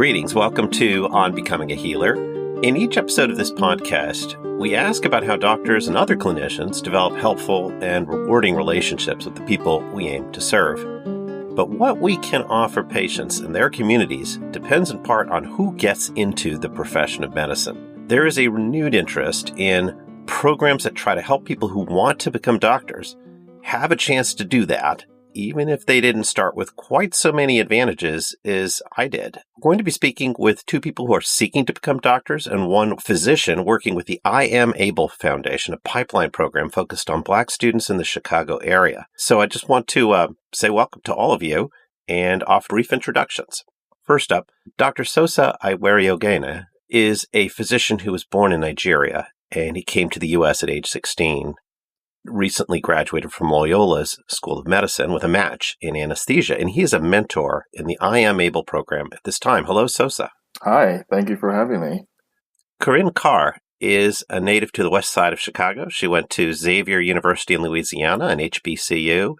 Greetings. Welcome to On Becoming a Healer. In each episode of this podcast, we ask about how doctors and other clinicians develop helpful and rewarding relationships with the people we aim to serve. But what we can offer patients and their communities depends in part on who gets into the profession of medicine. There is a renewed interest in programs that try to help people who want to become doctors have a chance to do that, even if they didn't start with quite so many advantages as I did. I'm going to be speaking with two people who are seeking to become doctors and one physician working with the I Am Able Foundation, a pipeline program focused on Black students in the Chicago area. So I just want to say welcome to all of you and offer brief introductions. First up, Dr. Sosa Aiwerioghene is a physician who was born in Nigeria, and he came to the U.S. at age 16. Recently graduated from Loyola's School of Medicine with a match in anesthesia, and he is a mentor in the I Am Able program at this time. Hello, Sosa. Hi, thank you for having me. Korinne Carr is a native to the west side of Chicago. She went to Xavier University in Louisiana and HBCU,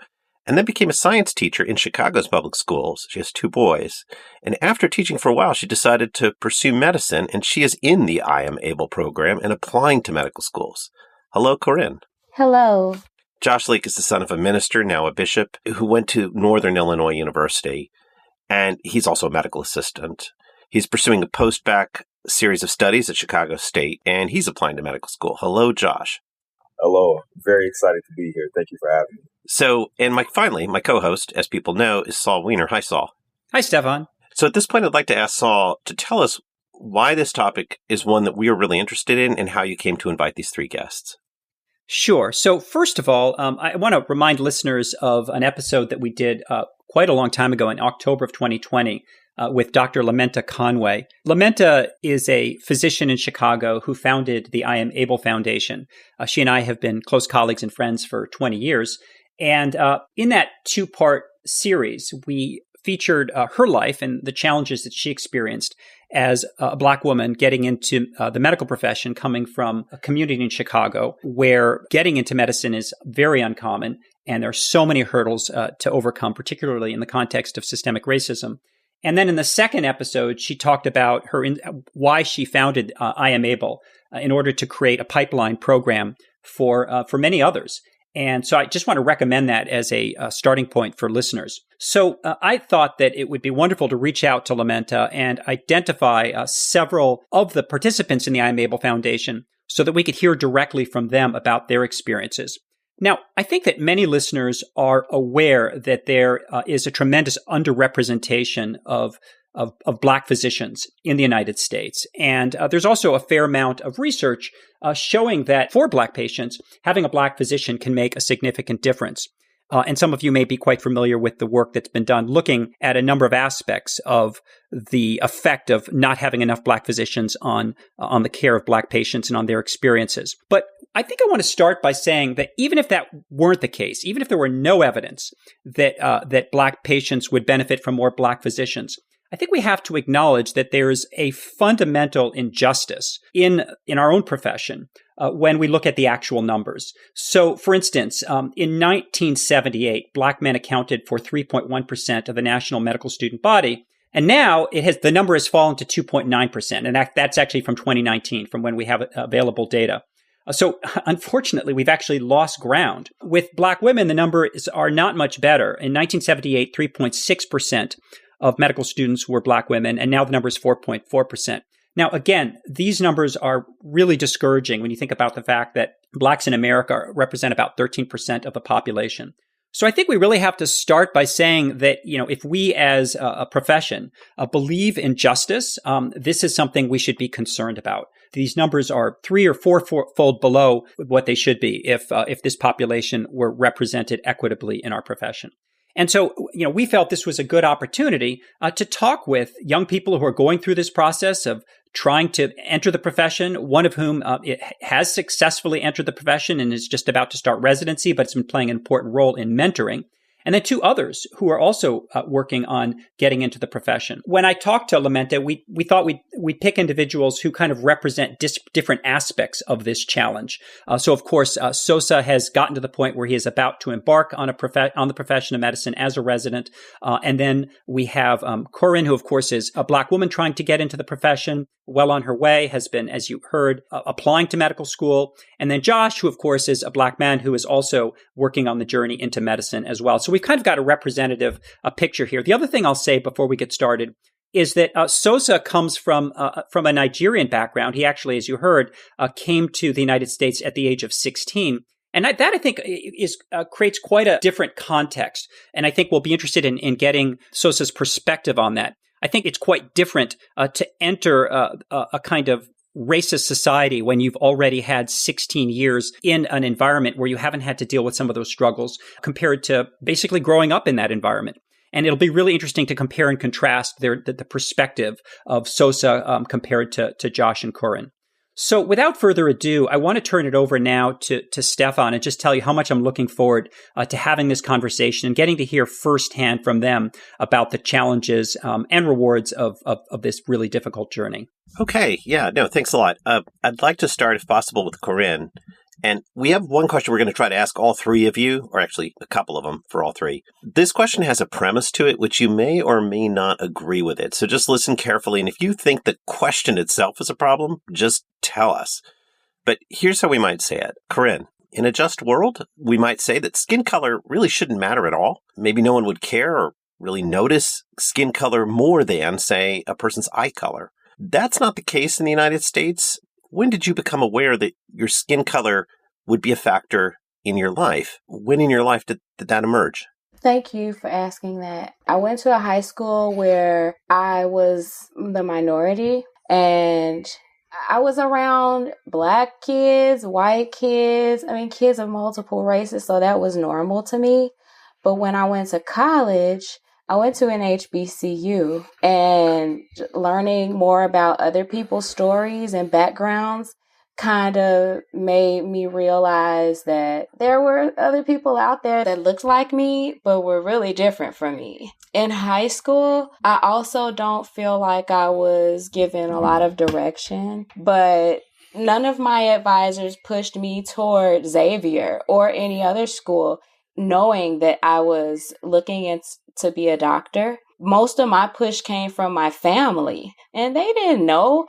and then became a science teacher in Chicago's public schools. She has two boys. And after teaching for a while, she decided to pursue medicine, and she is in the I Am Able program and applying to medical schools. Hello, Korinne. Hello. Josh Leake is the son of a minister, now a bishop, who went to Northern Illinois University, and he's also a medical assistant. He's pursuing a post-bac series of studies at Chicago State, and he's applying to medical school. Hello, Josh. Hello. Very excited to be here. Thank you for having me. So, and finally, my co-host, as people know, is Saul Weiner. Hi, Saul. Hi, Stefan. So at this point, I'd like to ask Saul to tell us why this topic is one that we are really interested in and how you came to invite these three guests. Sure. So first of all, I want to remind listeners of an episode that we did quite a long time ago in October of 2020 with Dr. Lamenta Conway. Lamenta is a physician in Chicago who founded the I Am Able Foundation. She and I have been close colleagues and friends for 20 years. And in that two-part series, we featured her life and the challenges that she experienced as a Black woman getting into the medical profession, coming from a community in Chicago where getting into medicine is very uncommon. And there are so many hurdles to overcome, particularly in the context of systemic racism. And then in the second episode, she talked about why she founded I Am Able in order to create a pipeline program for many others. And so I just want to recommend that as a starting point for listeners. So I thought that it would be wonderful to reach out to Lamenta and identify several of the participants in the I Am Able Foundation so that we could hear directly from them about their experiences. Now, I think that many listeners are aware that there is a tremendous underrepresentation of Black physicians in the United States. And there's also a fair amount of research showing that for Black patients, having a Black physician can make a significant difference. And some of you may be quite familiar with the work that's been done looking at a number of aspects of the effect of not having enough Black physicians on the care of Black patients and on their experiences. But I think I want to start by saying that even if that weren't the case, even if there were no evidence that Black patients would benefit from more Black physicians, I think we have to acknowledge that there is a fundamental injustice in our own profession when we look at the actual numbers. So, for instance, in 1978, Black men accounted for 3.1% of the national medical student body, and now the number has fallen to 2.9%, and that's actually from 2019, from when we have available data. So, unfortunately, we've actually lost ground. With Black women, the numbers are not much better. In 1978, 3.6% of medical students were Black women, and now the number is 4.4%. Now, again, these numbers are really discouraging when you think about the fact that Blacks in America represent about 13% of the population. So I think we really have to start by saying that, if we as a profession believe in justice, this is something we should be concerned about. These numbers are 3 or 4-fold below what they should be if this population were represented equitably in our profession. And so, we felt this was a good opportunity to talk with young people who are going through this process of trying to enter the profession, one of whom has successfully entered the profession and is just about to start residency, but has been playing an important role in mentoring. and then 2 others who are also working on getting into the profession. When I talked to Lamenta, we thought we'd pick individuals who kind of represent different aspects of this challenge. So, of course, Sosa has gotten to the point where he is about to embark on the profession of medicine as a resident. And then we have Korinne, who, of course, is a Black woman trying to get into the profession, well on her way, has been, as you heard, applying to medical school. And then Josh, who, of course, is a Black man who is also working on the journey into medicine as well. So we've kind of got a representative picture here. The other thing I'll say before we get started is that Sosa comes from a Nigerian background. He actually, as you heard, came to the United States at the age of 16. And that, I think, creates quite a different context. And I think we'll be interested in getting Sosa's perspective on that. I think it's quite different to enter a kind of racist society when you've already had 16 years in an environment where you haven't had to deal with some of those struggles compared to basically growing up in that environment. And it'll be really interesting to compare and contrast the perspective of Sosa compared to Josh and Korinne. So without further ado, I want to turn it over now to Stefan and just tell you how much I'm looking forward to having this conversation and getting to hear firsthand from them about the challenges and rewards of this really difficult journey. Okay. Yeah. No, thanks a lot. I'd like to start, if possible, with Korinne. And we have one question we're going to try to ask all 3 of you, or actually a couple of them for all 3. This question has a premise to it, which you may or may not agree with it. So just listen carefully. And if you think the question itself is a problem, just tell us. But here's how we might say it. Korinne, in a just world, we might say that skin color really shouldn't matter at all. Maybe no one would care or really notice skin color more than, say, a person's eye color. That's not the case in the United States. When did you become aware that your skin color would be a factor in your life? When in your life did that emerge? Thank you for asking that. I went to a high school where I was the minority, and I was around Black kids, white kids, kids of multiple races, so that was normal to me. But when I went to college, I went to an HBCU, and learning more about other people's stories and backgrounds kind of made me realize that there were other people out there that looked like me, but were really different from me. In high school, I also don't feel like I was given a lot of direction, but none of my advisors pushed me toward Xavier or any other school, knowing that I was looking to be a doctor. Most of my push came from my family, and they didn't know.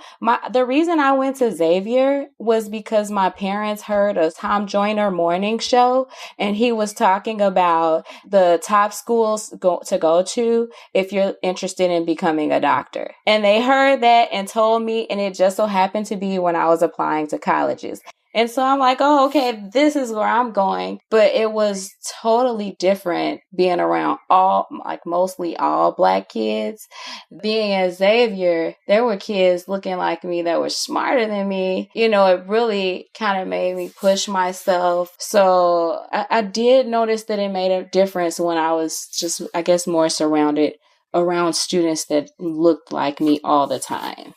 The reason I went to Xavier was because my parents heard a Tom Joyner morning show, and he was talking about the top schools to go to if you're interested in becoming a doctor. And they heard that and told me, and it just so happened to be when I was applying to colleges. And so I'm like, oh, okay, this is where I'm going. But it was totally different being around mostly all Black kids. Being at Xavier, there were kids looking like me that were smarter than me. It really kind of made me push myself. So I did notice that it made a difference when I was just, I guess, more surrounded around students that looked like me all the time.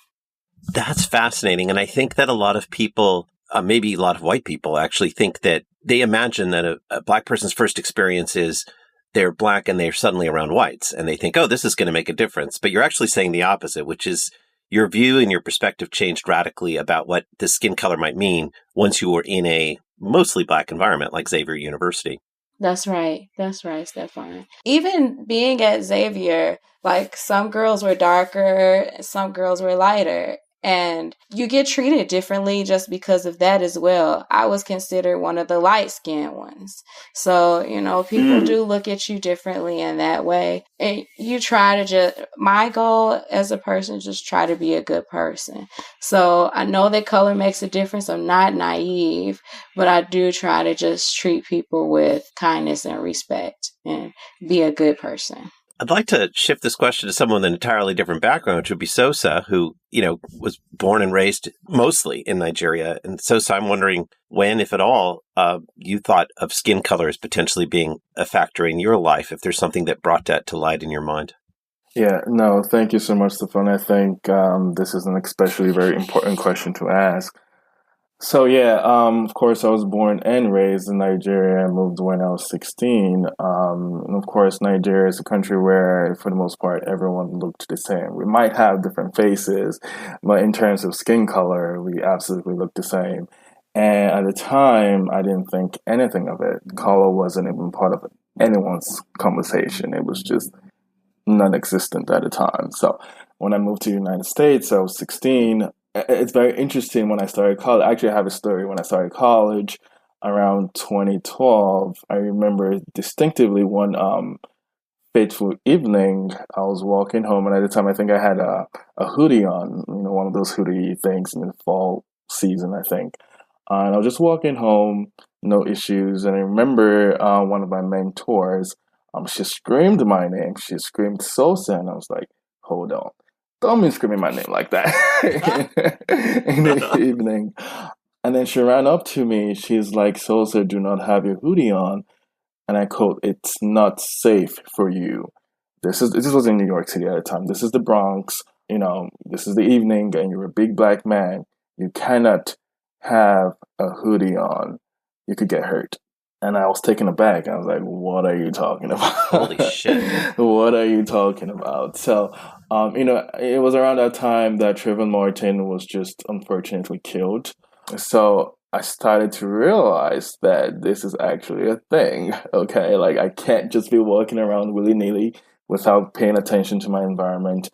That's fascinating. And I think that a lot of people, maybe a lot of white people, actually think that they imagine that a Black person's first experience is they're Black and they're suddenly around whites. And they think, oh, this is going to make a difference. But you're actually saying the opposite, which is your view and your perspective changed radically about what the skin color might mean once you were in a mostly Black environment like Xavier University. That's right, Stefan. Even being at Xavier, some girls were darker, some girls were lighter. And you get treated differently just because of that as well. I was considered one of the light-skinned ones. So, people do look at you differently in that way. And you try to my goal as a person is just try to be a good person. So I know that color makes a difference. I'm not naive, but I do try to just treat people with kindness and respect and be a good person. I'd like to shift this question to someone with an entirely different background, which would be Sosa, who, was born and raised mostly in Nigeria. And Sosa, I'm wondering when, if at all, you thought of skin color as potentially being a factor in your life, if there's something that brought that to light in your mind. Yeah, no, thank you so much, Stefan. I think this is an especially very important question to ask. So of course, I was born and raised in Nigeria. I moved when I was 16. And of course, Nigeria is a country where, for the most part, everyone looked the same. We might have different faces, but in terms of skin color, we absolutely looked the same. And at the time, I didn't think anything of it. Color wasn't even part of anyone's conversation. It was just non-existent at the time. So when I moved to the United States, I was 16. It's very interesting when I started college. Actually, I have a story. When I started college around 2012, I remember distinctively one fateful evening. I was walking home, and at the time, I think I had a hoodie on, one of those hoodie things in the fall season, I think. And I was just walking home, no issues. And I remember one of my mentors, she screamed my name. She screamed Sosa, and I was like, hold on. Don't be screaming my name like that in the evening. And then she ran up to me. She's like, Sosa, do not have your hoodie on. And I quote, it's not safe for you. This was in New York City at the time. This is the Bronx. This is the evening, and you're a big black man. You cannot have a hoodie on. You could get hurt. And I was taken aback. I was like, what are you talking about? Holy shit. What are you talking about? So, it was around that time that Trayvon Martin was just unfortunately killed. So I started to realize that this is actually a thing. Okay. Like, I can't just be walking around willy nilly without paying attention to my environment,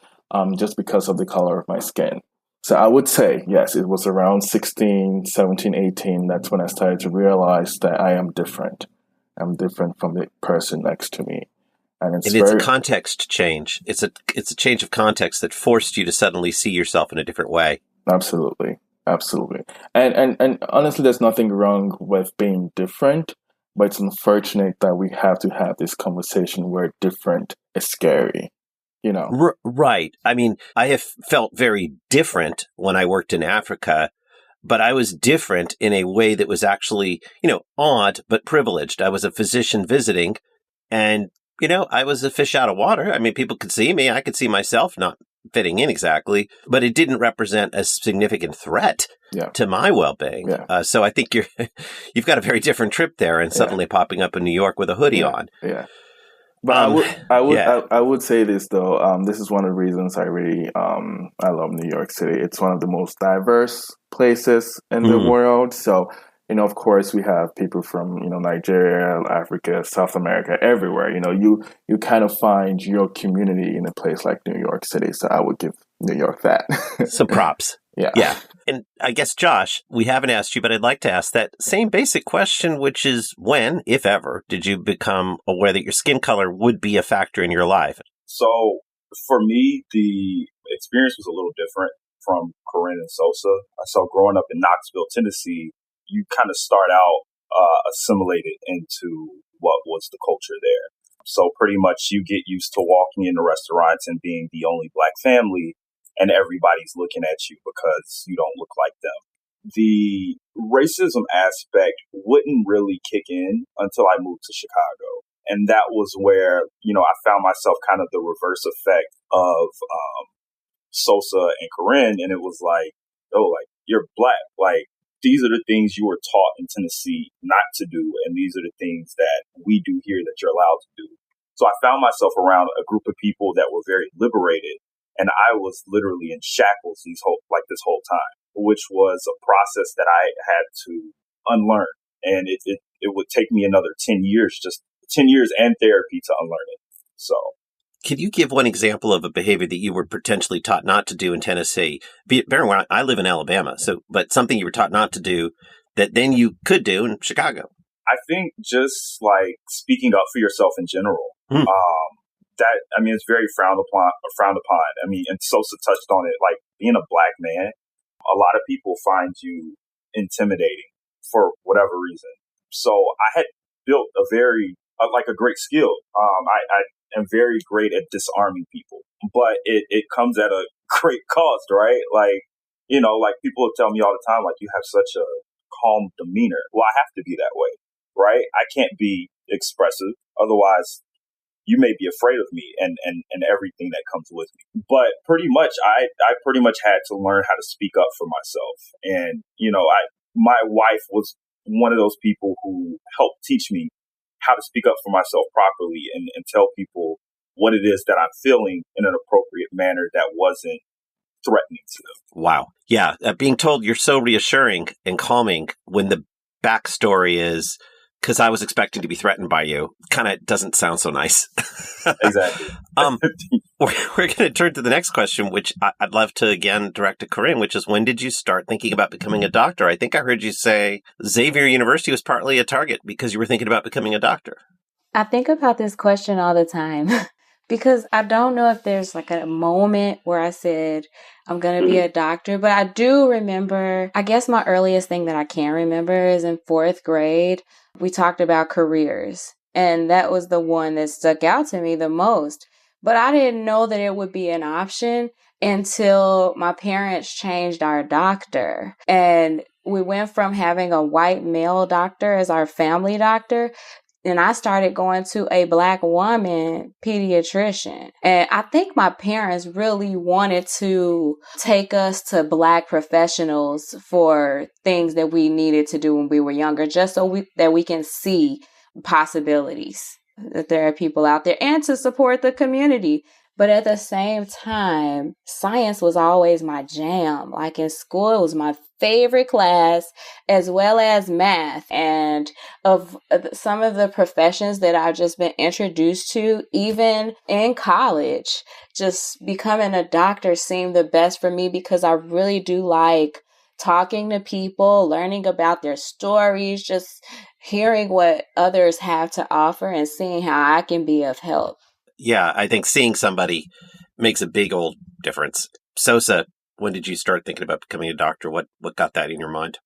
just because of the color of my skin. So I would say, yes, it was around 16, 17, 18. That's when I started to realize that I am different. I'm different from the person next to me. And it's a context change. It's a change of context that forced you to suddenly see yourself in a different way. Absolutely. Absolutely. And honestly, there's nothing wrong with being different, but it's unfortunate that we have to have this conversation where different is scary. Right. I mean, I have felt very different when I worked in Africa, but I was different in a way that was actually, odd, but privileged. I was a physician visiting, and, I was a fish out of water. I mean, people could see me. I could see myself not fitting in exactly, but it didn't represent a significant threat to my well-being. Yeah. So I think you've got a very different trip there, and suddenly popping up in New York with a hoodie on. Yeah. But I would say this though. This is one of the reasons I really I love New York City. It's one of the most diverse places in the world. So of course, we have people from Nigeria, Africa, South America, everywhere. You kind of find your community in a place like New York City. So I would give New York that. Some props. Yeah. And I guess, Josh, we haven't asked you, but I'd like to ask that same basic question, which is when, if ever, did you become aware that your skin color would be a factor in your life? So for me, the experience was a little different from Korinne and Sosa. So growing up in Knoxville, Tennessee, you kind of start out assimilated into what was the culture there. So pretty much you get used to walking into restaurants and being the only black family, and everybody's looking at you because you don't look like them. The racism aspect wouldn't really kick in until I moved to Chicago. And that was where, I found myself kind of the reverse effect of Sosa and Korinne. And it was like, oh, like, you're black. Like, these are the things you were taught in Tennessee not to do. And these are the things that we do here that you're allowed to do. So I found myself around a group of people that were very liberated. And I was literally in shackles this whole time, which was a process that I had to unlearn. And it would take me another 10 years, just 10 years and therapy to unlearn it. So. Could you give one example of a behavior that you were potentially taught not to do in Tennessee? Bear in mind, I live in Alabama, but something you were taught not to do that then you could do in Chicago. I think just like speaking up for yourself in general. It's very frowned upon. I mean, and Sosa touched on it, like being a black man, a lot of people find you intimidating for whatever reason. So I had built a great skill. I am very great at disarming people, but it comes at a great cost, right? Like people tell me all the time, like, you have such a calm demeanor. Well, I have to be that way, right? I can't be expressive. Otherwise, you may be afraid of me and everything that comes with me. But pretty much, I pretty much had to learn how to speak up for myself. And, my wife was one of those people who helped teach me how to speak up for myself properly and tell people what it is that I'm feeling in an appropriate manner that wasn't threatening to them. Wow. Yeah. Being told you're so reassuring and calming when the backstory is because I was expecting to be threatened by you kind of doesn't sound so nice. Exactly. We're going to turn to the next question, which I'd love to again direct to Korinne, which is when did you start thinking about becoming a doctor? I think I heard you say Xavier University was partly a target because you were thinking about becoming a doctor. I think about this question all the time because I don't know if there's like a moment where I said I'm going to be a doctor, but I do remember, I guess my earliest thing that I can remember is in 4th grade, we talked about careers, and that was the one that stuck out to me the most. But I didn't know that it would be an option until my parents changed our doctor. And we went from having a white male doctor as our family doctor, and I started going to a Black woman pediatrician. And I think my parents really wanted to take us to Black professionals for things that we needed to do when we were younger, just so that we can see possibilities, that there are people out there, and to support the community. But at the same time, science was always my jam. Like in school, it was my favorite class, as well as math. And of some of the professions that I've just been introduced to, even in college, just becoming a doctor seemed the best for me because I really do like talking to people, learning about their stories, just hearing what others have to offer and seeing how I can be of help. Yeah, I think seeing somebody makes a big old difference. Sosa, when did you start thinking about becoming a doctor? What got that in your mind?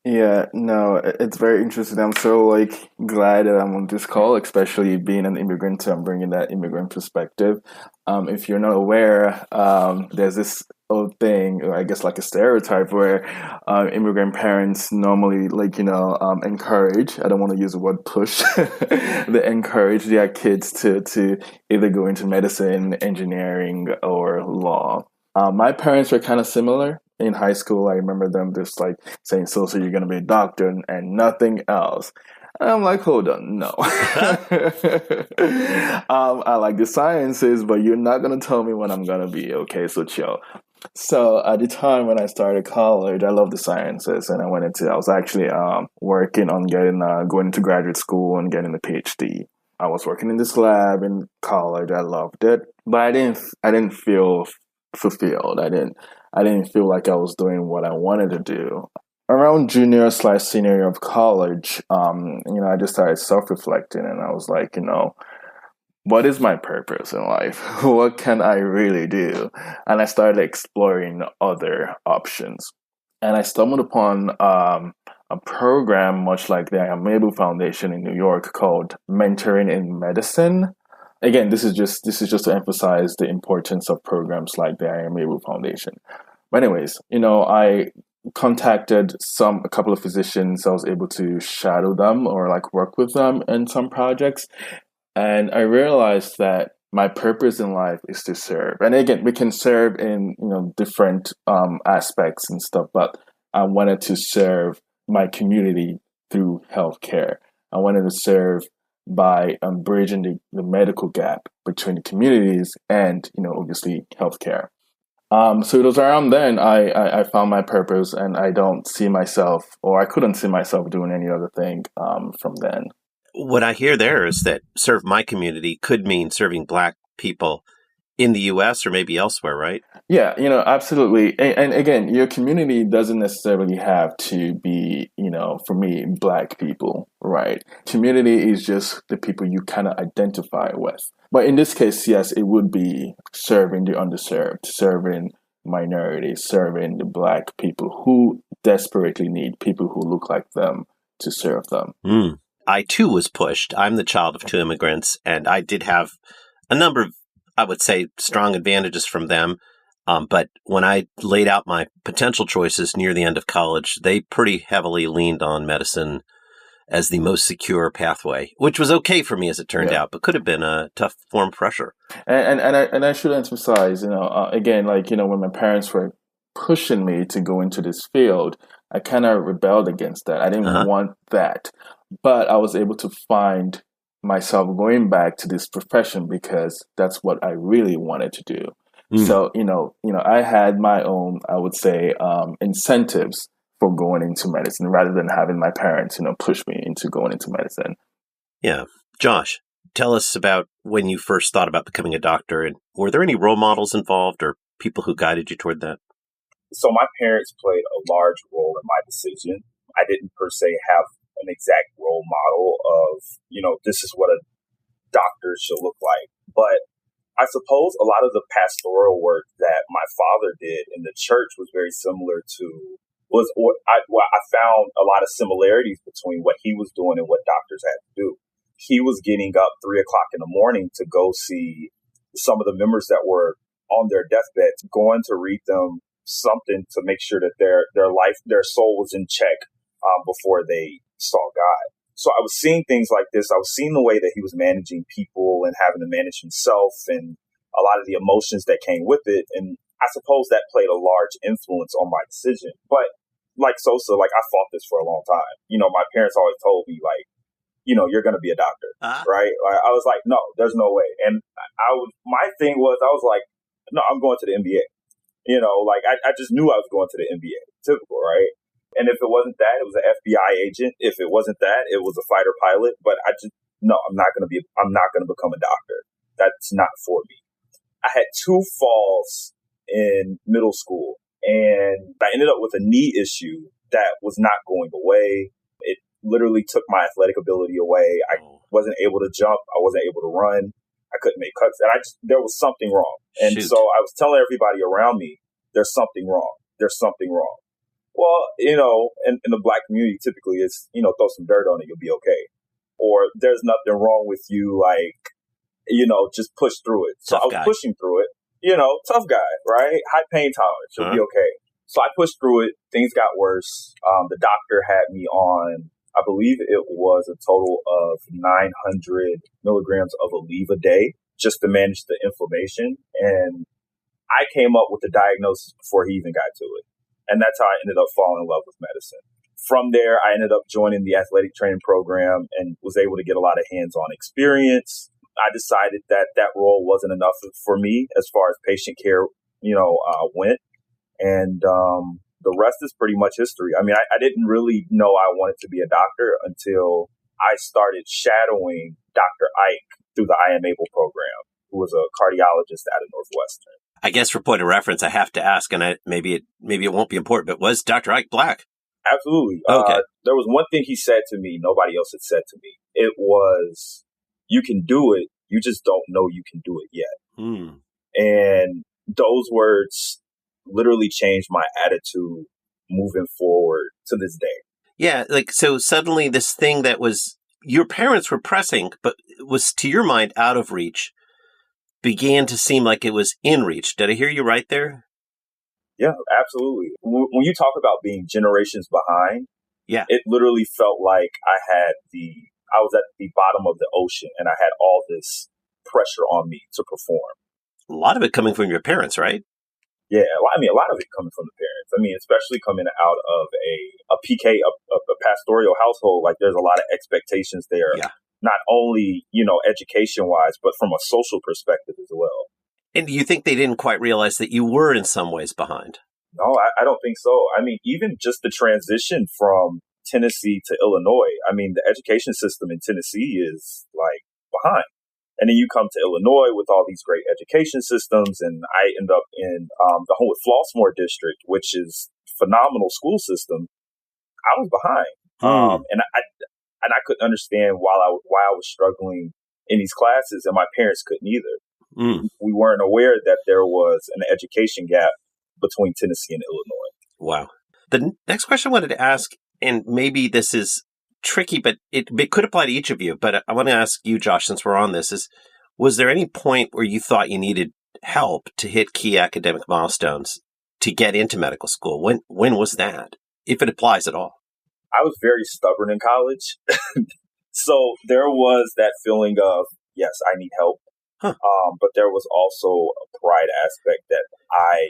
Yeah, no, it's very interesting. I'm so glad that I'm on this call, especially being an immigrant. So I'm bringing that immigrant perspective. If you're not aware, there's this old thing, or I guess like a stereotype, where immigrant parents normally encourage. I don't want to use the word push. They encourage their kids to either go into medicine, engineering, or law. My parents were kind of similar. In high school, I remember them just saying, "So you're going to be a doctor and nothing else." And I'm like, hold on, no. I like the sciences, but you're not going to tell me when I'm going to be, okay, so chill. So at the time when I started college, I loved the sciences, and I was actually working on going into graduate school and getting a PhD. I was working in this lab in college. I loved it, but I didn't feel fulfilled. I didn't feel like I was doing what I wanted to do. Around junior/senior year of college, I just started self-reflecting, and I was like, what is my purpose in life? What can I really do? And I started exploring other options. And I stumbled upon a program much like the Aiwerioghene Foundation in New York called Mentoring in Medicine. Again, this is just to emphasize the importance of programs like the Aiwerioghene Foundation. But anyways, I contacted a couple of physicians. I was able to shadow them or work with them in some projects. And I realized that my purpose in life is to serve. And again, we can serve in, different aspects and stuff, but I wanted to serve my community through healthcare. I wanted to serve by bridging the medical gap between the communities and, obviously healthcare. So it was around then I found my purpose, and I don't see myself, or I couldn't see myself doing any other thing from then. What I hear there is that serve my community could mean serving Black people in the U.S. or maybe elsewhere, right? Yeah, absolutely. And again, your community doesn't necessarily have to be, for me, Black people, right? Community is just the people you kind of identify with. But in this case, yes, it would be serving the underserved, serving minorities, serving the Black people who desperately need people who look like them to serve them. I, too, was pushed. I'm the child of 2 immigrants, and I did have a number of, I would say, strong advantages from them. But when I laid out my potential choices near the end of college, they pretty heavily leaned on medicine as the most secure pathway, which was okay for me as it turned out, but could have been a tough form of pressure. And I should emphasize, again, when my parents were pushing me to go into this field, I kind of rebelled against that. I didn't want that. But I was able to find myself going back to this profession because that's what I really wanted to do. So, I had my own, I would say, incentives for going into medicine rather than having my parents, push me into going into medicine. Yeah. Josh, tell us about when you first thought about becoming a doctor, and were there any role models involved or people who guided you toward that? So my parents played a large role in my decision. I didn't per se have an exact role model of, this is what a doctor should look like. But I suppose a lot of the pastoral work that my father did in the church was very similar to I found a lot of similarities between what he was doing and what doctors had to do. He was getting up 3:00 in the morning to go see some of the members that were on their deathbeds, going to read them something to make sure that their soul was in check before they saw God. So I was seeing things like this. I was seeing the way that he was managing people and having to manage himself and a lot of the emotions that came with it. And I suppose that played a large influence on my decision. But like Sosa, I fought this for a long time. My parents always told me, you're going to be a doctor, right? I was like, no, there's no way. And my thing was, I was like, no, I'm going to the NBA. I just knew I was going to the NBA. Typical, right? And if it wasn't that, it was an FBI agent. If it wasn't that, it was a fighter pilot. But I'm not going to become a doctor. That's not for me. I had 2 falls in middle school, and I ended up with a knee issue that was not going away. It literally took my athletic ability away. I wasn't able to jump. I wasn't able to run. I couldn't make cuts. And there was something wrong. And so I was telling everybody around me, there's something wrong. There's something wrong. Well, in the Black community, typically it's, throw some dirt on it, you'll be okay. Or there's nothing wrong with you, just push through it. So I was pushing through it, tough guy, right? High pain tolerance, you'll be okay. So I pushed through it. Things got worse. The doctor had me on, I believe it was a total of 900 milligrams of Aleve a day just to manage the inflammation. And I came up with the diagnosis before he even got to it. And that's how I ended up falling in love with medicine. From there, I ended up joining the athletic training program and was able to get a lot of hands-on experience. I decided that role wasn't enough for me as far as patient care, went. And the rest is pretty much history. I mean, I didn't really know I wanted to be a doctor until I started shadowing Dr. Ike through the I Am Able program, who was a cardiologist out of Northwestern. I guess for point of reference, I have to ask, and maybe it won't be important, but was Dr. Ike Black? Absolutely. Okay. There was one thing he said to me, nobody else had said to me. It was, you can do it, you just don't know you can do it yet. And those words literally changed my attitude moving forward to this day. Yeah, so suddenly this thing that was your parents were pressing, but was to your mind out of reach, began to seem like it was in reach. Did I hear you right there? Yeah, absolutely. When you talk about being generations behind, it literally felt like I was at the bottom of the ocean and I had all this pressure on me to perform. A lot of it coming from your parents, right? Yeah, a lot of it coming from the parents. I mean, especially coming out of a PK, a pastoral household, there's a lot of expectations there. Yeah. Not only, education-wise, but from a social perspective as well. And do you think they didn't quite realize that you were in some ways behind? No, I don't think so. I mean, even just the transition from Tennessee to Illinois, I mean, the education system in Tennessee is behind. And then you come to Illinois with all these great education systems, and I end up in the Homewood Flossmoor district, which is phenomenal school system. I was behind, and I couldn't understand why I was struggling in these classes, and my parents couldn't either. We weren't aware that there was an education gap between Tennessee and Illinois. Wow. The next question I wanted to ask, and maybe this is tricky, but it could apply to each of you, but I want to ask you, Josh, since we're on this, was there any point where you thought you needed help to hit key academic milestones to get into medical school? When was that, if it applies at all? I was very stubborn in college. So there was that feeling of, yes, I need help. But there was also a pride aspect that I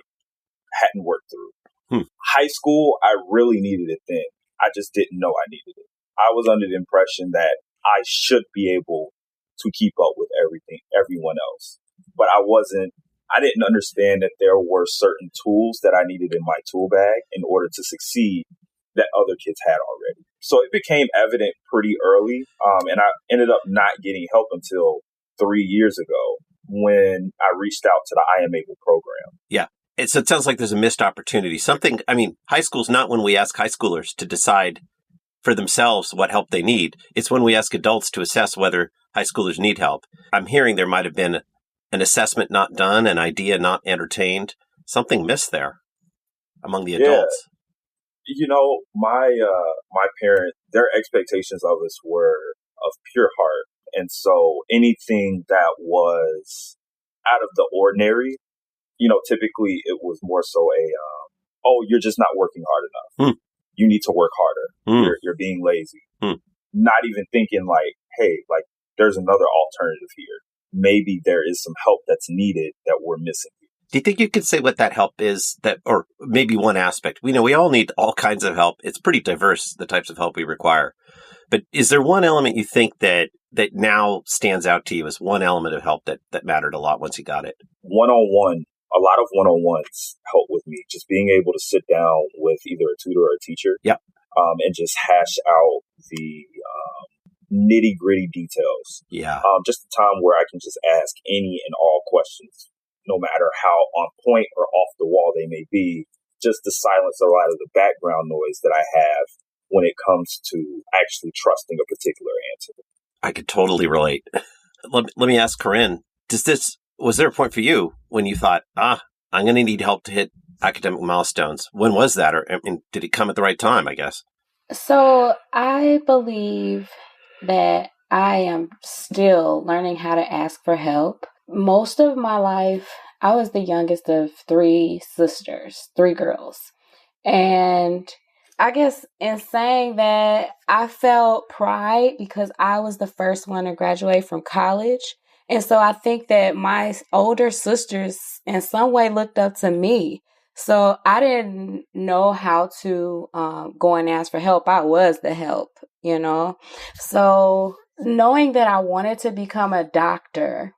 hadn't worked through. High school, I really needed it then. I just didn't know I needed it. I was under the impression that I should be able to keep up with everyone else. But I didn't understand that there were certain tools that I needed in my tool bag in order to succeed that other kids had already. So it became evident pretty early. And I ended up not getting help until 3 years ago when I reached out to the I Am Able program. Yeah. So it sounds like there's a missed opportunity. High school's not when we ask high schoolers to decide for themselves what help they need. It's when we ask adults to assess whether high schoolers need help. I'm hearing there might have been an assessment not done, an idea not entertained, something missed there among the adults. My parents, their expectations of us were of pure heart. And so anything that was out of the ordinary, typically it was more so you're just not working hard enough. You need to work harder. You're being lazy. Not even thinking like, hey, like there's another alternative here. Maybe there is some help that's needed that we're missing. Do you think you could say what that help is, or maybe one aspect? We all need all kinds of help. It's pretty diverse, the types of help we require. But is there one element you think that now stands out to you as one element of help that mattered a lot once you got it? One-on-one, a lot of one-on-ones help with me. Just being able to sit down with either a tutor or a teacher, and just hash out the nitty-gritty details. Yeah. Just a time where I can just ask any and all questions, no matter how on point or off the wall they may be, just to silence a lot of the background noise that I have when it comes to actually trusting a particular answer. I could totally relate. Let me ask Korinne, was there a point for you when you thought, I'm going to need help to hit academic milestones? When was that? Did it come at the right time, I guess? So I believe that I am still learning how to ask for help. Most of my life, I was the youngest of 3 sisters, 3 girls. And I guess in saying that, I felt pride because I was the first one to graduate from college. And so I think that my older sisters in some way looked up to me. So I didn't know how to go and ask for help. I was the help, So knowing that I wanted to become a doctor,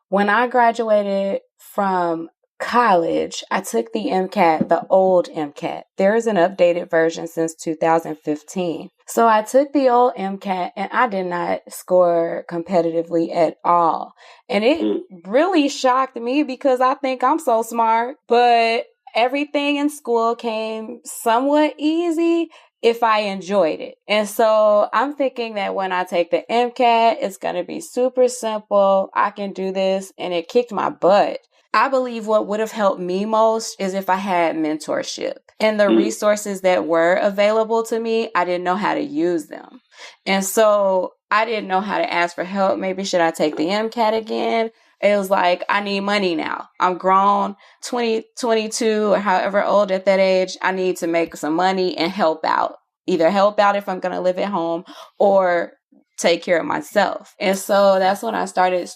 when I graduated from college, I took the MCAT, the old MCAT. There is an updated version since 2015. So I took the old MCAT and I did not score competitively at all. And it really shocked me because I think I'm so smart, but everything in school came somewhat easy if I enjoyed it. And so I'm thinking that when I take the MCAT, it's going to be super simple. I can do this. And it kicked my butt. I believe what would have helped me most is if I had mentorship and the resources that were available to me, I didn't know how to use them. And so I didn't know how to ask for help. Maybe should I take the MCAT again? It was like, I need money now. I'm grown, 20, 22, or however old at that age. I need to make some money and help out. Either help out if I'm going to live at home or take care of myself. And so that's when I started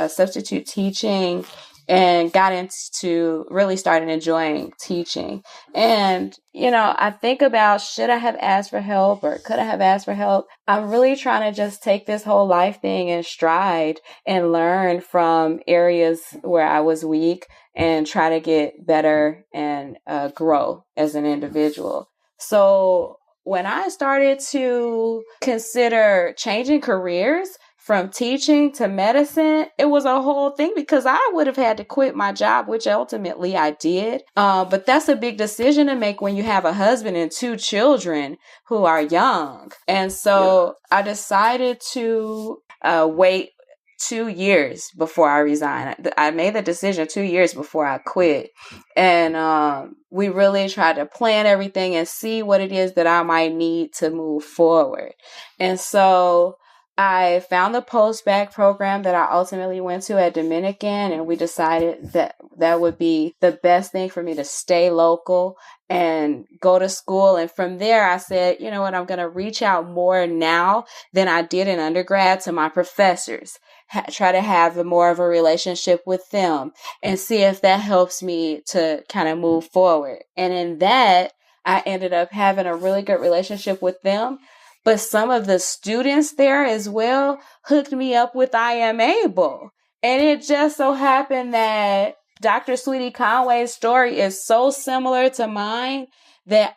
substitute teaching and got into really started enjoying teaching. And, I think about, should I have asked for help or could I have asked for help? I'm really trying to just take this whole life thing in stride and learn from areas where I was weak and try to get better and grow as an individual. So when I started to consider changing careers, from teaching to medicine, it was a whole thing because I would have had to quit my job, which ultimately I did. But that's a big decision to make when you have a husband and 2 children who are young. And so I decided to wait 2 years before I resigned. I made the decision 2 years before I quit. And we really tried to plan everything and see what it is that I might need to move forward. And so I found the post-bac program that I ultimately went to at Dominican, and we decided that that would be the best thing for me to stay local and go to school. And from there, I said, you know what, I'm going to reach out more now than I did in undergrad to my professors. Try to have more of a relationship with them and see if that helps me to kind of move forward. And in that, I ended up having a really good relationship with them. But some of the students there as well hooked me up with I Am Able. And it just so happened that Dr. Sweetie Conway's story is so similar to mine that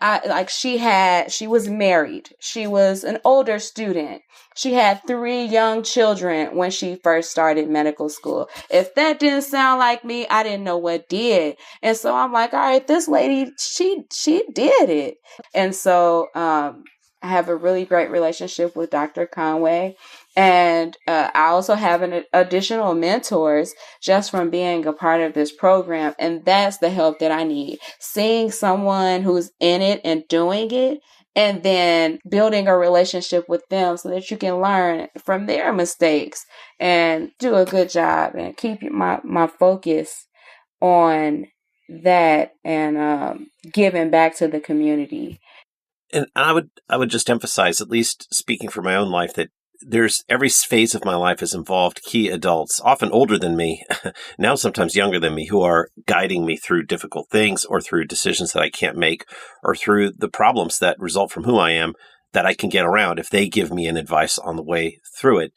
she was married. She was an older student. She had 3 young children when she first started medical school. If that didn't sound like me, I didn't know what did. And so I'm like, all right, this lady, she did it. And so, I have a really great relationship with Dr. Conway. And I also have additional mentors just from being a part of this program. And that's the help that I need. Seeing someone who's in it and doing it, and then building a relationship with them so that you can learn from their mistakes and do a good job and keep my focus on that and giving back to the community. And I would just emphasize, at least speaking for my own life, that there's every phase of my life has involved key adults, often older than me, now sometimes younger than me, who are guiding me through difficult things or through decisions that I can't make or through the problems that result from who I am that I can get around if they give me an advice on the way through it.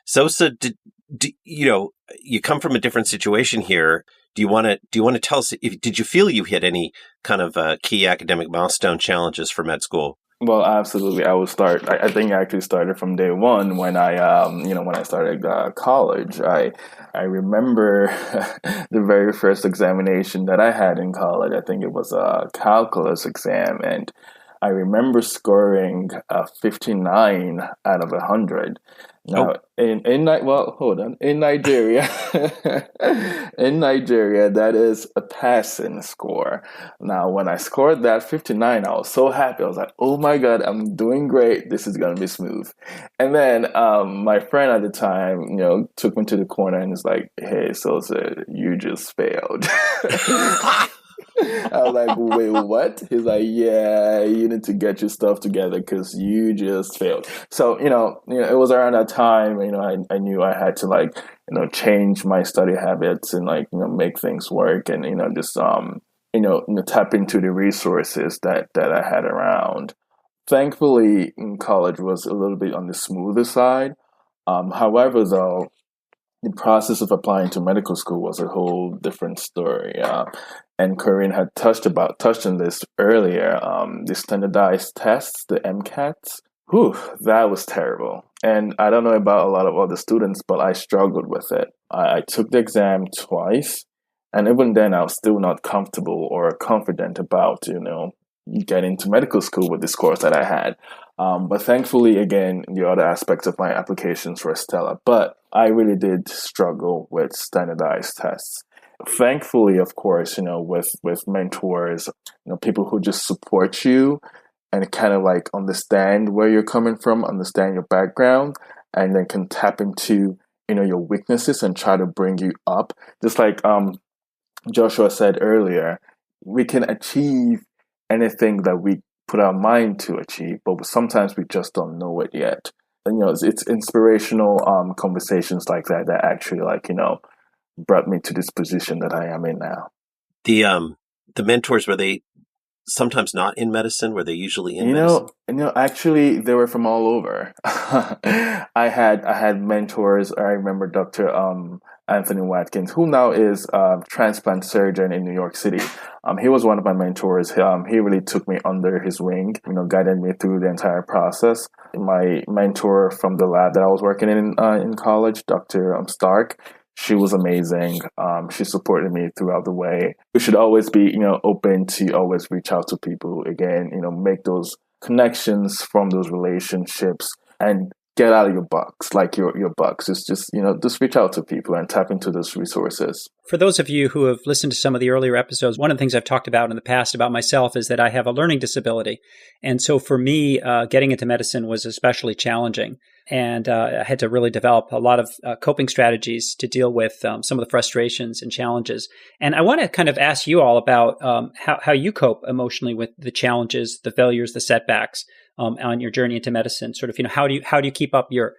Sosa, you come from a different situation here. Do you want to tell us, did you feel you hit any kind of key academic milestone challenges for med school? Well, absolutely. I will start. I think I actually started from day one when when I started college. I remember the very first examination that I had in college. I think it was a calculus exam, and I remember scoring 59 out of 100. Now, in Nigeria, that is a passing score. Now, when I scored that 59, I was so happy. I was like, "Oh my God, I'm doing great. This is gonna be smooth." And then my friend at the time, took me to the corner and was like, "Hey, Sosa, you just failed." I was like, "Wait, what?" He's like, "Yeah, you need to get your stuff together because you just failed." So, it was around that time, I knew I had to change my study habits and make things work and, just, tap into the resources that I had around. Thankfully, in college was a little bit on the smoother side. However, though, the process of applying to medical school was a whole different story. And Korinne had touched on this earlier. The standardized tests, the MCATs, that was terrible. And I don't know about a lot of other students, but I struggled with it. I took the exam twice, and even then I was still not comfortable or confident about, getting to medical school with the scores that I had. But thankfully, again, the other aspects of my applications were stellar. But I really did struggle with standardized tests. Thankfully, of course, with mentors, people who just support you and kind of understand where you're coming from, understand your background, and then can tap into, your weaknesses and try to bring you up. Just like Joshua said earlier, we can achieve anything that we put our mind to achieve, but sometimes we just don't know it yet. And it's inspirational conversations like that actually brought me to this position that I am in now. The mentors, were they sometimes not in medicine? Were they usually in medicine? Actually, they were from all over. I had mentors. I remember Dr. Anthony Watkins, who now is a transplant surgeon in New York City. He was one of my mentors. He really took me under his wing, guided me through the entire process. My mentor from the lab that I was working in college, Dr. Stark, she was amazing. She supported me throughout the way. We should always be, open to always reach out to people again, make those connections from those relationships and get out of your box, like your box. It's just reach out to people and tap into those resources. For those of you who have listened to some of the earlier episodes, one of the things I've talked about in the past about myself is that I have a learning disability. And so for me, getting into medicine was especially challenging. And I had to really develop a lot of coping strategies to deal with some of the frustrations and challenges. And I want to kind of ask you all about how you cope emotionally with the challenges, the failures, the setbacks on your journey into medicine. Sort of, how do you keep up your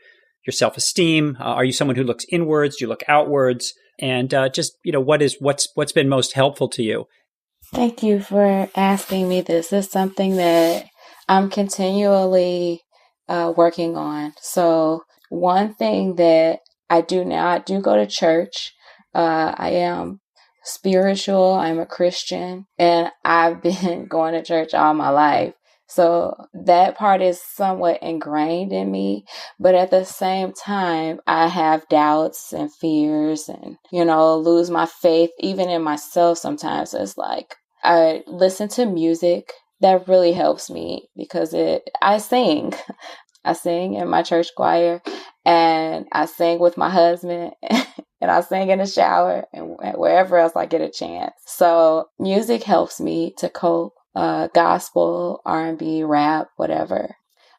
self-esteem? Are you someone who looks inwards? Do you look outwards? And what's been most helpful to you? Thank you for asking me this. This is something that I'm continually working on. So one thing that I do now, I do go to church. I am spiritual. I'm a Christian, and I've been going to church all my life. So that part is somewhat ingrained in me. But at the same time, I have doubts and fears and, lose my faith even in myself sometimes. It's like I listen to music. That really helps me because I sing. I sing in my church choir, and I sing with my husband, and I sing in the shower and wherever else I get a chance. So music helps me to cope. Gospel, R&B, rap, whatever.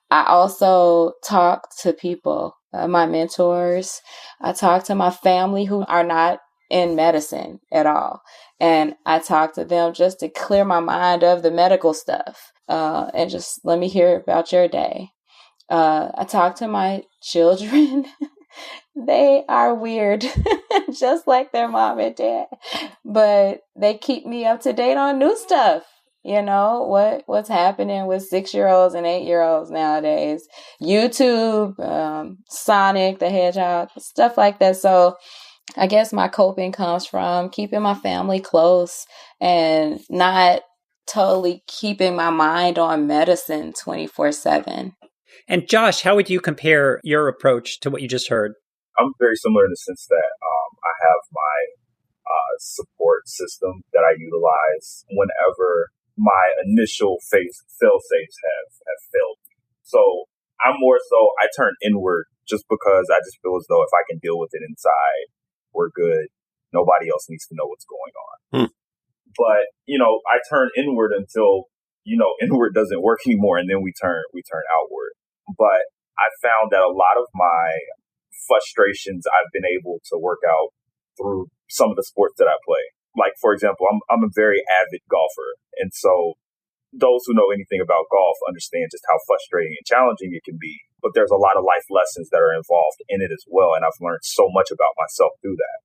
I also talk to people, my mentors. I talk to my family who are not in medicine at all. And I talk to them just to clear my mind of the medical stuff and just let me hear about your day. I talk to my children. They are weird, just like their mom and dad, but they keep me up to date on new stuff. What's happening with 6-year-olds and 8-year-olds nowadays, YouTube, Sonic the Hedgehog, stuff like that. So I guess my coping comes from keeping my family close and not totally keeping my mind on medicine 24/7. And Josh, how would you compare your approach to what you just heard? I'm very similar in the sense that I have my support system that I utilize whenever my initial fail-safes have failed me. So I'm more so, I turn inward just because I just feel as though if I can deal with it inside, we're good. Nobody else needs to know what's going on. But, I turn inward until, inward doesn't work anymore. And then we turn outward. But I found that a lot of my frustrations I've been able to work out through some of the sports that I play. Like, for example, I'm a very avid golfer. And so those who know anything about golf understand just how frustrating and challenging it can be. But there's a lot of life lessons that are involved in it as well. And I've learned so much about myself through that.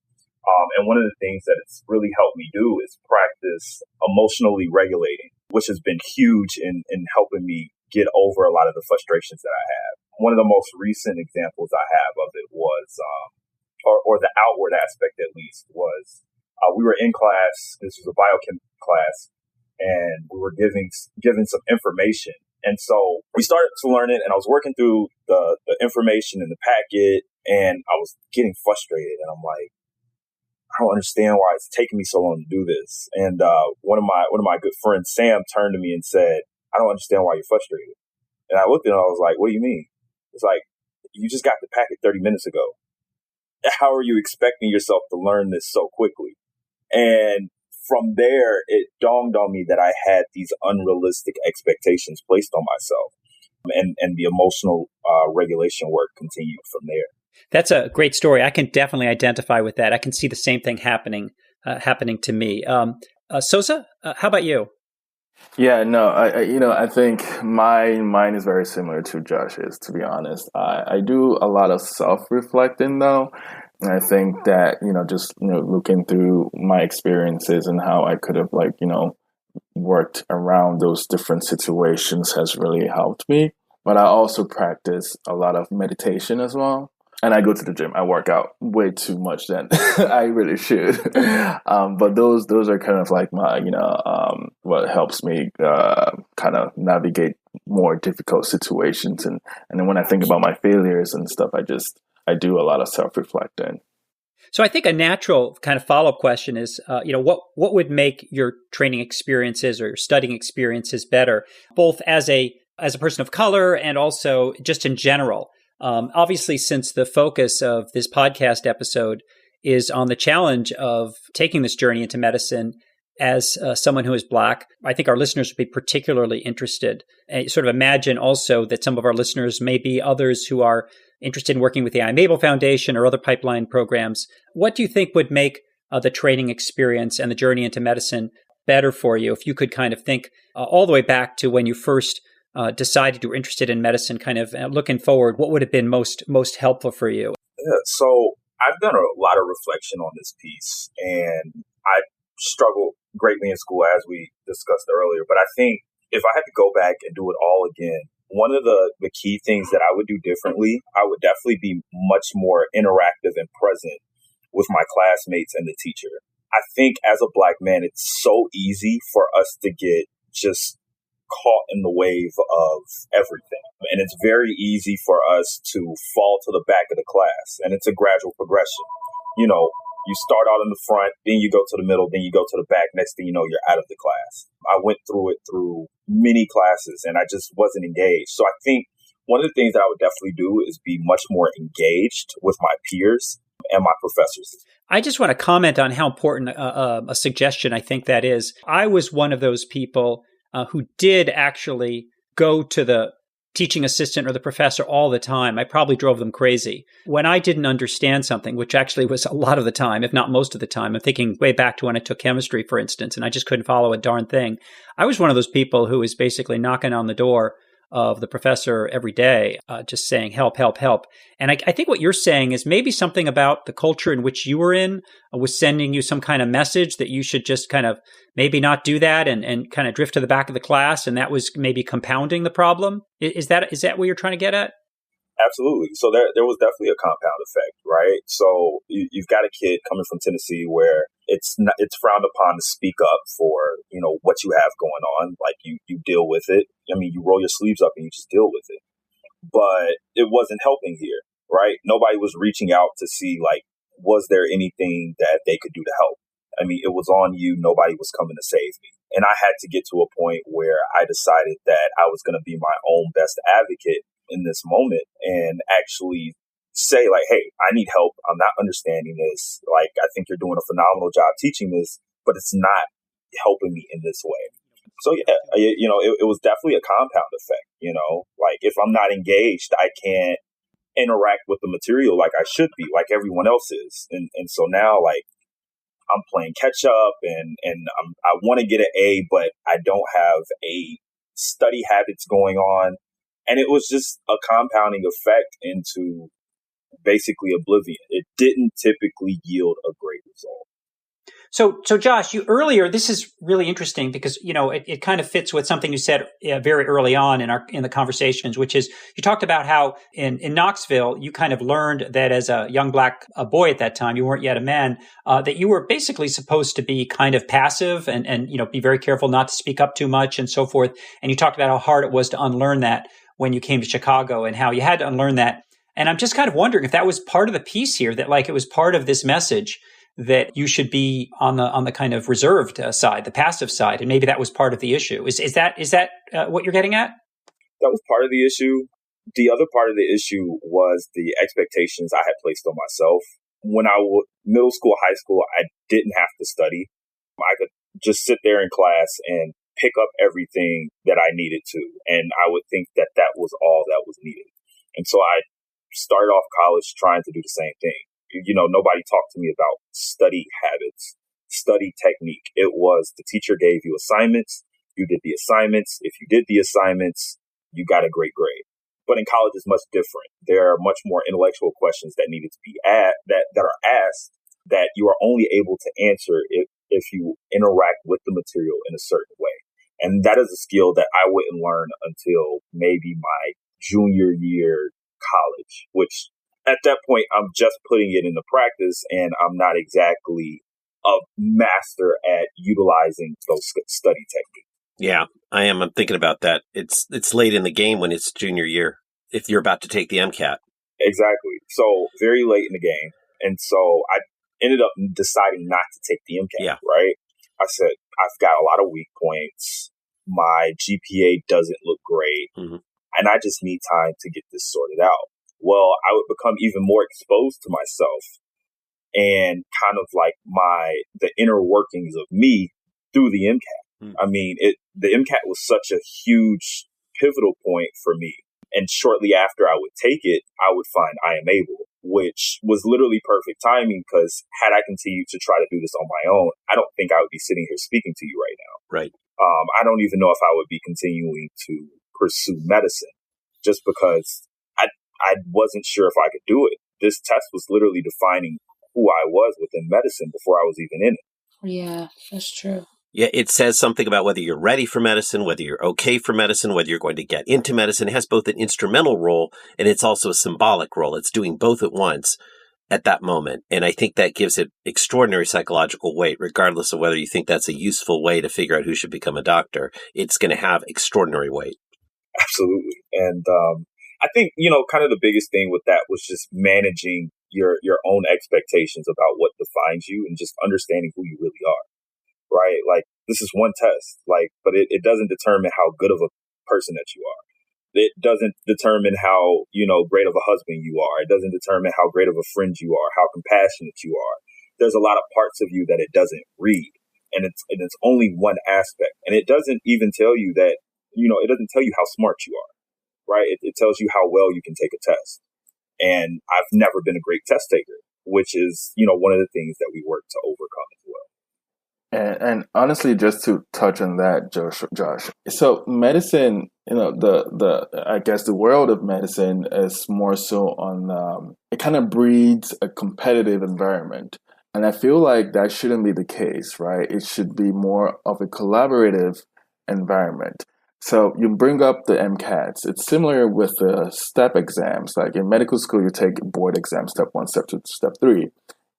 And one of the things that it's really helped me do is practice emotionally regulating, which has been huge in helping me get over a lot of the frustrations that I have. One of the most recent examples I have of it was, or the outward aspect at least, was we were in class. This was a biochem class, and we were given some information. And so we started to learn it, and I was working through the information in the packet, and I was getting frustrated. And I'm like, I don't understand why it's taking me so long to do this. And one of my good friends, Sam, turned to me and said, I don't understand why you're frustrated. And I looked at him, I was like, what do you mean? It's like, you just got the packet 30 minutes ago. How are you expecting yourself to learn this so quickly? And from there, it dawned on me that I had these unrealistic expectations placed on myself. And the emotional regulation work continued from there. That's a great story. I can definitely identify with that. I can see the same thing happening to me. Sosa, how about you? Yeah, no, I think my mind is very similar to Josh's, to be honest. I do a lot of self-reflecting though. And I think that, just, looking through my experiences and how I could have worked around those different situations has really helped me. But I also practice a lot of meditation as well. And I go to the gym. I work out way too much than I really should. But those are kind of like my, what helps me kind of navigate more difficult situations. And then when I think about my failures and stuff, I do a lot of self-reflecting. So I think a natural kind of follow-up question is, what would make your training experiences or your studying experiences better, both as a person of color and also just in general? Obviously, since the focus of this podcast episode is on the challenge of taking this journey into medicine, as someone who is Black, I think our listeners would be particularly interested. Sort of imagine also that some of our listeners may be others who are interested in working with the iMabel Foundation or other pipeline programs. What do you think would make the training experience and the journey into medicine better for you if you could kind of think all the way back to when you first decided you were interested in medicine, kind of looking forward, what would have been most helpful for you? Yeah, so I've done a lot of reflection on this piece, and I struggled greatly in school, as we discussed earlier. But I think if I had to go back and do it all again, one of the key things that I would do differently, I would definitely be much more interactive and present with my classmates and the teacher. I think as a Black man, it's so easy for us to get just caught in the wave of everything. And it's very easy for us to fall to the back of the class. And it's a gradual progression. You know, you start out in the front, then you go to the middle, then you go to the back. Next thing you know, you're out of the class. I went through it through many classes and I just wasn't engaged. So I think one of the things that I would definitely do is be much more engaged with my peers and my professors. I just want to comment on how important a suggestion I think that is. I was one of those people who did actually go to the teaching assistant or the professor all the time. I probably drove them crazy. When I didn't understand something, which actually was a lot of the time, if not most of the time, I'm thinking way back to when I took chemistry, for instance, and I just couldn't follow a darn thing. I was one of those people who was basically knocking on the door of the professor every day, just saying, help, help, help. And I think what you're saying is maybe something about the culture in which you were in was sending you some kind of message that you should just kind of maybe not do that and kind of drift to the back of the class. And that was maybe compounding the problem. Is that what you're trying to get at? Absolutely. So there was definitely a compound effect, right? So you've got a kid coming from Tennessee where it's frowned upon to speak up for, what you have going on. Like you deal with it. I mean, you roll your sleeves up and you just deal with it. But it wasn't helping here, right? Nobody was reaching out to see, like, was there anything that they could do to help? I mean, it was on you. Nobody was coming to save me. And I had to get to a point where I decided that I was going to be my own best advocate in this moment and actually say, like, hey, I need help. I'm not understanding this. Like, I think you're doing a phenomenal job teaching this, but it's not helping me in this way. So, yeah, it was definitely a compound effect, like if I'm not engaged, I can't interact with the material like I should be, like everyone else is. And so now, like, I'm playing catch up and I want to get an A, but I don't have a study habits going on. And it was just a compounding effect into basically oblivion. It didn't typically yield a great result. So Josh, you earlier, this is really interesting because, it kind of fits with something you said very early on in the conversations, which is you talked about how in Knoxville, you kind of learned that as a young Black boy at that time, you weren't yet a man, that you were basically supposed to be kind of passive and be very careful not to speak up too much and so forth. And you talked about how hard it was to unlearn that when you came to Chicago and how you had to unlearn that. And I'm just kind of wondering if that was part of the piece here, that like it was part of this message that you should be on the kind of reserved side, the passive side, and maybe that was part of the issue. Is that what you're getting at? That was part of the issue. The other part of the issue was the expectations I had placed on myself. When I was middle school, high school, I didn't have to study. I could just sit there in class and pick up everything that I needed to, and I would think that that was all that was needed. And so I started off college trying to do the same thing. Nobody talked to me about study habits, study technique. It was the teacher gave you assignments. You did the assignments. If you did the assignments, you got a great grade. But in college, it's much different. There are much more intellectual questions that needed to be that are asked that you are only able to answer if you interact with the material in a certain way. And that is a skill that I wouldn't learn until maybe my junior year college, which at that point, I'm just putting it into practice and I'm not exactly a master at utilizing those study techniques. Yeah, I am. I'm thinking about that. It's late in the game when it's junior year, if you're about to take the MCAT. Exactly. So very late in the game. And so I ended up deciding not to take the MCAT, right? I said, I've got a lot of weak points. My GPA doesn't look great. Mm-hmm. And I just need time to get this sorted out. Well, I would become even more exposed to myself and kind of like the inner workings of me through the MCAT. I mean, the MCAT was such a huge pivotal point for me. And shortly after I would take it, I would find I am able, which was literally perfect timing, because had I continued to try to do this on my own, I don't think I would be sitting here speaking to you right now. Right. I don't even know if I would be continuing to pursue medicine, just because I wasn't sure if I could do it. This test was literally defining who I was within medicine before I was even in it. Yeah, that's true. Yeah, it says something about whether you're ready for medicine, whether you're okay for medicine, whether you're going to get into medicine. It has both an instrumental role and it's also a symbolic role. It's doing both at once at that moment. And I think that gives it extraordinary psychological weight, regardless of whether you think that's a useful way to figure out who should become a doctor. It's going to have extraordinary weight. Absolutely. And I think, kind of the biggest thing with that was just managing your own expectations about what defines you and just understanding who you really are. Right? Like, this is one test, but it doesn't determine how good of a person that you are. It doesn't determine how, great of a husband you are. It doesn't determine how great of a friend you are, how compassionate you are. There's a lot of parts of you that it doesn't read. And it's only one aspect. And it doesn't even tell you that, it doesn't tell you how smart you are, right? It tells you how well you can take a test. And I've never been a great test taker, which is, one of the things that we work to overcome as well. And honestly, just to touch on that, Josh. So medicine, I guess the world of medicine is more so on, it kind of breeds a competitive environment. And I feel like that shouldn't be the case, right? It should be more of a collaborative environment. So you bring up the MCATs. It's similar with the STEP exams. Like in medical school, you take board exams, step 1, step 2, step 3.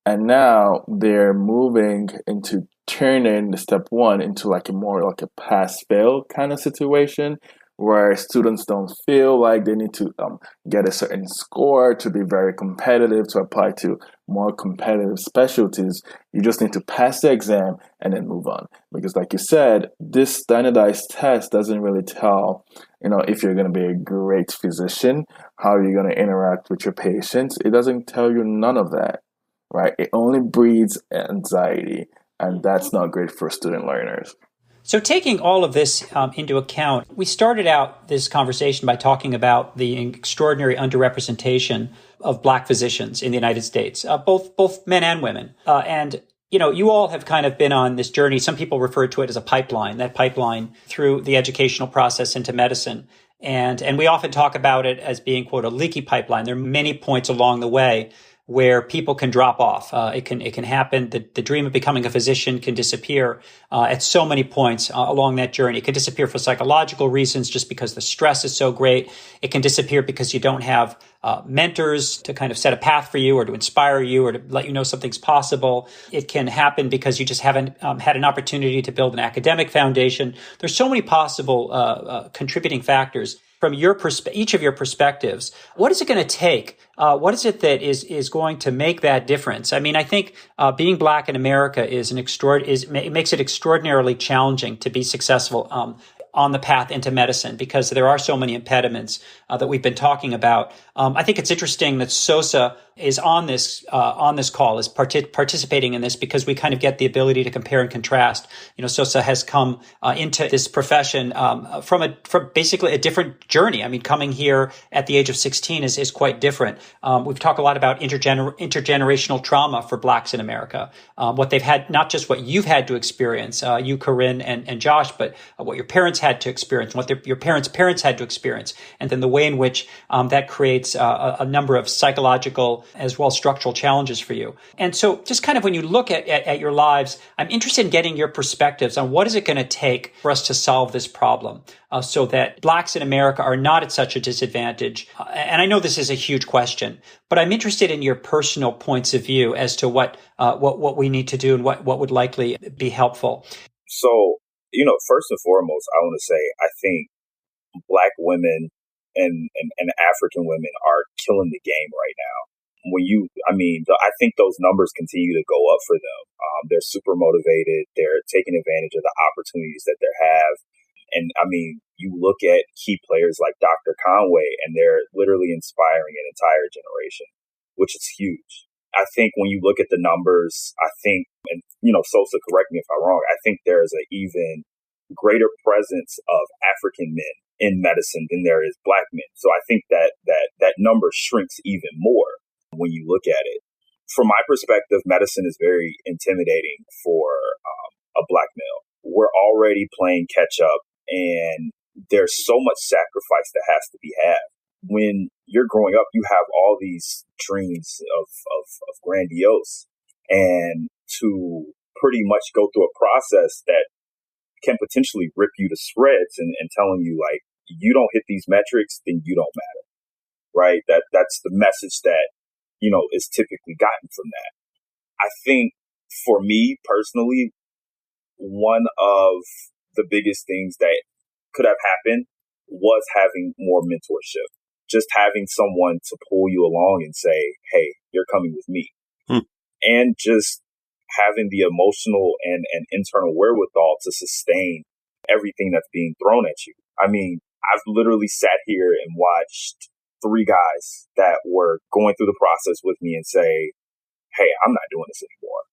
And now they're moving into turning the step 1 into like a pass-fail kind of situation, where students don't feel like they need to get a certain score to be very competitive, to apply to more competitive specialties. You just need to pass the exam and then move on. Because like you said, this standardized test doesn't really tell, if you're going to be a great physician, how you're going to interact with your patients. It doesn't tell you none of that. Right? It only breeds anxiety, and that's not great for student learners. So taking all of this into account, we started out this conversation by talking about the extraordinary underrepresentation of Black physicians in the United States, both men and women. And you all have kind of been on this journey. Some people refer to it as a pipeline, that pipeline through the educational process into medicine. And we often talk about it as being, quote, a leaky pipeline. There are many points along the way where people can drop off. It can happen. The dream of becoming a physician can disappear at so many points along that journey. It can disappear for psychological reasons, just because the stress is so great. It can disappear because you don't have mentors to kind of set a path for you, or to inspire you, or to let you know something's possible. It can happen because you just haven't had an opportunity to build an academic foundation. There's so many possible contributing factors. From each of your perspectives, what is it going to take? What is it that is going to make that difference? I mean, I think being Black in America makes it extraordinarily challenging to be successful on the path into medicine, because there are so many impediments that we've been talking about. I think it's interesting that Sosa is on this call, is participating in this, because we kind of get the ability to compare and contrast. Sosa has come into this profession from basically a different journey. I mean, coming here at the age of 16 is quite different. We've talked a lot about intergenerational trauma for Blacks in America, what they've had, not just what you've had to experience, you, Korinne, and Josh, but what your parents had to experience, what your parents had to experience, and then the way in which that creates a number of psychological as well as structural challenges for you. And so just kind of when you look at your lives, I'm interested in getting your perspectives on what is it going to take for us to solve this problem so that Blacks in America are not at such a disadvantage. And I know this is a huge question, but I'm interested in your personal points of view as to what we need to do and what would likely be helpful. So, first and foremost, I want to say, I think Black women and African women are killing the game right now. I think those numbers continue to go up for them. They're super motivated. They're taking advantage of the opportunities that they have. And you look at key players like Dr. Conway, and they're literally inspiring an entire generation, which is huge. I think when you look at the numbers, I think, and, Sosa, correct me if I'm wrong, I think there's an even greater presence of African men in medicine than there is Black men. So I think that number shrinks even more when you look at it. From my perspective, medicine is very intimidating for a Black male. We're already playing catch up, and there's so much sacrifice that has to be had. When you're growing up, you have all these dreams of grandiose, and to pretty much go through a process that can potentially rip you to shreds and telling you, like, you don't hit these metrics, then you don't matter, right? That's the message that, is typically gotten from that. I think for me personally, one of the biggest things that could have happened was having more mentorship. Just having someone to pull you along and say, hey, you're coming with me. And just having the emotional and internal wherewithal to sustain everything that's being thrown at you. I mean, I've literally sat here and watched 3 guys that were going through the process with me and say, hey, I'm not doing this anymore.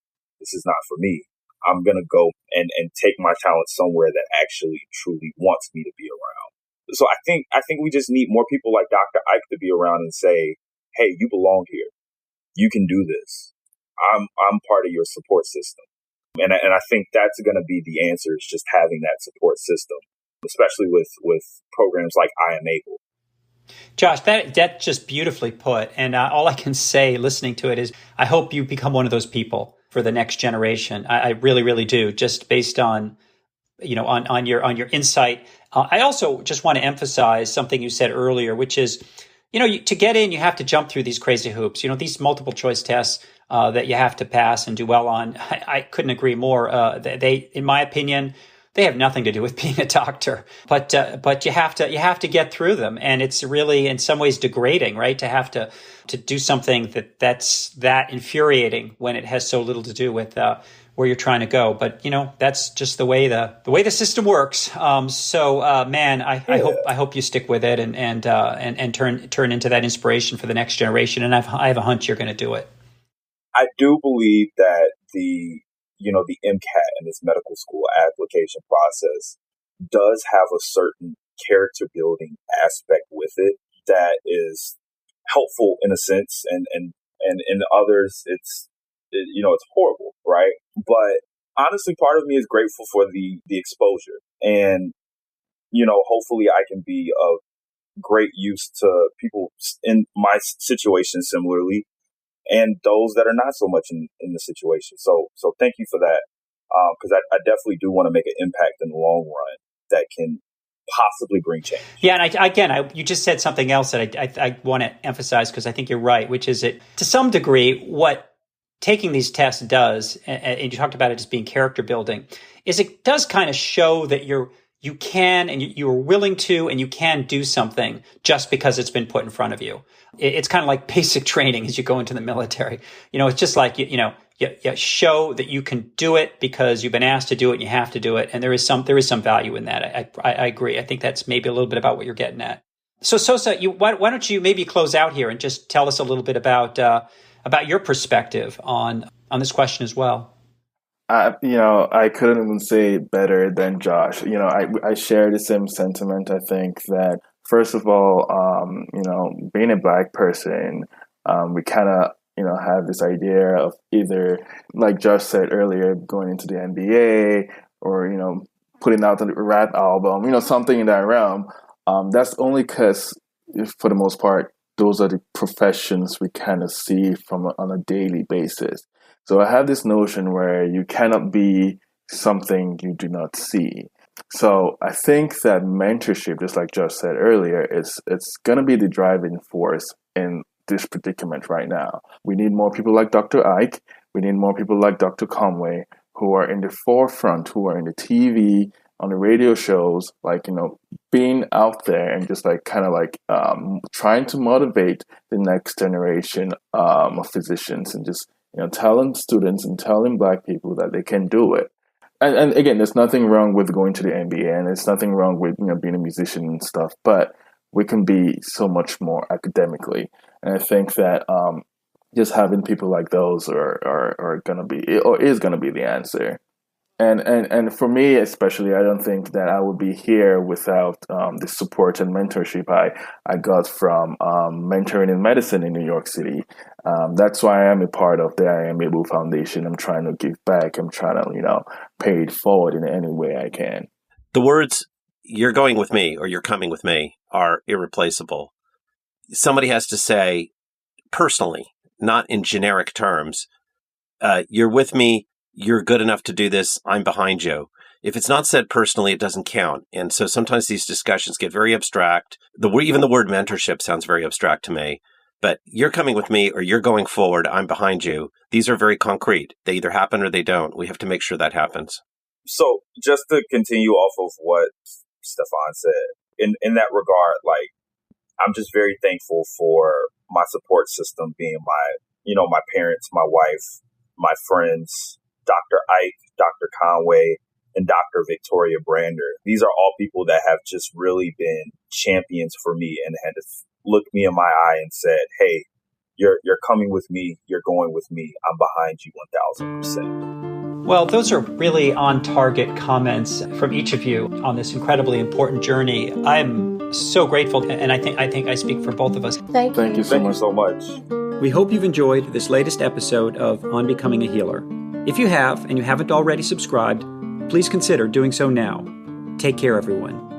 This is not for me. I'm going to go and take my talent somewhere that actually truly wants me to be around. So I think we just need more people like Dr. Ike to be around and say, hey, you belong here. You can do this. I'm part of your support system. And I think that's going to be the answer, is just having that support system, especially with programs like I Am Able. Josh, that's just beautifully put. And all I can say listening to it is I hope you become one of those people for the next generation. I really, really do, just based on, on your insight. I also just want to emphasize something you said earlier, which is, to get in, you have to jump through these crazy hoops. These multiple choice tests that you have to pass and do well on. I couldn't agree more. They, in my opinion, they have nothing to do with being a doctor, but you have to get through them, and it's really in some ways degrading, right? To have to do something that's that infuriating when it has so little to do with where you're trying to go. But that's just the way the system works. Man, I hope you stick with it and turn into that inspiration for the next generation. And I have a hunch you're going to do it. I do believe that the MCAT and this medical school application process does have a certain character building aspect with it that is helpful in a sense, and in others it's horrible, right? But honestly, part of me is grateful for the exposure, and hopefully I can be of great use to people in my situation similarly, and those that are not so much in the situation. So thank you for that, because I definitely do want to make an impact in the long run that can possibly bring change. Yeah, and you just said something else that I want to emphasize, because I think you're right, which is that to some degree what taking these tests does, and you talked about it as being character building, is it does kind of show that you can and you're willing to and you can do something just because it's been put in front of you. It's kind of like basic training as you go into the military. It's just like, you show that you can do it because you've been asked to do it and you have to do it. And there is some value in that. I agree. I think that's maybe a little bit about what you're getting at. So Sosa, why don't you maybe close out here and just tell us a little bit about your perspective on this question as well. I couldn't even say it better than Josh. I share the same sentiment. I think that, first of all, being a Black person, we kind of, have this idea of either, like Josh said earlier, going into the NBA or, putting out a rap album, something in that realm. That's only because, for the most part, those are the professions we kind of see on a daily basis. So I have this notion where you cannot be something you do not see. So I think that mentorship, just like Josh said earlier, it's going to be the driving force in this predicament right now. We need more people like Dr. Ike. We need more people like Dr. Conway, who are in the forefront, who are in the TV, on the radio shows, being out there and just trying to motivate the next generation of physicians, and just telling students and telling Black people that they can do it. And again, there's nothing wrong with going to the NBA, and there's nothing wrong with being a musician and stuff, but we can be so much more academically. And I think that just having people like those are gonna be, or is gonna be, the answer. And for me especially, I don't think that I would be here without the support and mentorship I got from mentoring in medicine in New York City. That's why I am a part of the I Am Able Foundation. I'm trying to give back. I'm trying to, pay it forward in any way I can. The words, "you're going with me" or "you're coming with me," are irreplaceable. Somebody has to say personally, not in generic terms, "you're with me, you're good enough to do this, I'm behind you." If it's not said personally, it doesn't count. And so sometimes these discussions get very abstract. Even the word mentorship sounds very abstract to me. But "you're coming with me" or "you're going forward, I'm behind you," these are very concrete. They either happen or they don't. We have to make sure that happens. So just to continue off of what Stefan said, in that regard, like, I'm just very thankful for my support system being my parents, my wife, my friends, Dr. Ike, Dr. Conway, and Dr. Victoria Brander. These are all people that have just really been champions for me and had to look me in my eye and said, "Hey, you're coming with me. You're going with me. I'm behind you 1,000%. Well, those are really on-target comments from each of you on this incredibly important journey. I'm so grateful, and I think I speak for both of us. Thank you. Thank you so much. We hope you've enjoyed this latest episode of On Becoming a Healer. If you have, and you haven't already subscribed, please consider doing so now. Take care, everyone.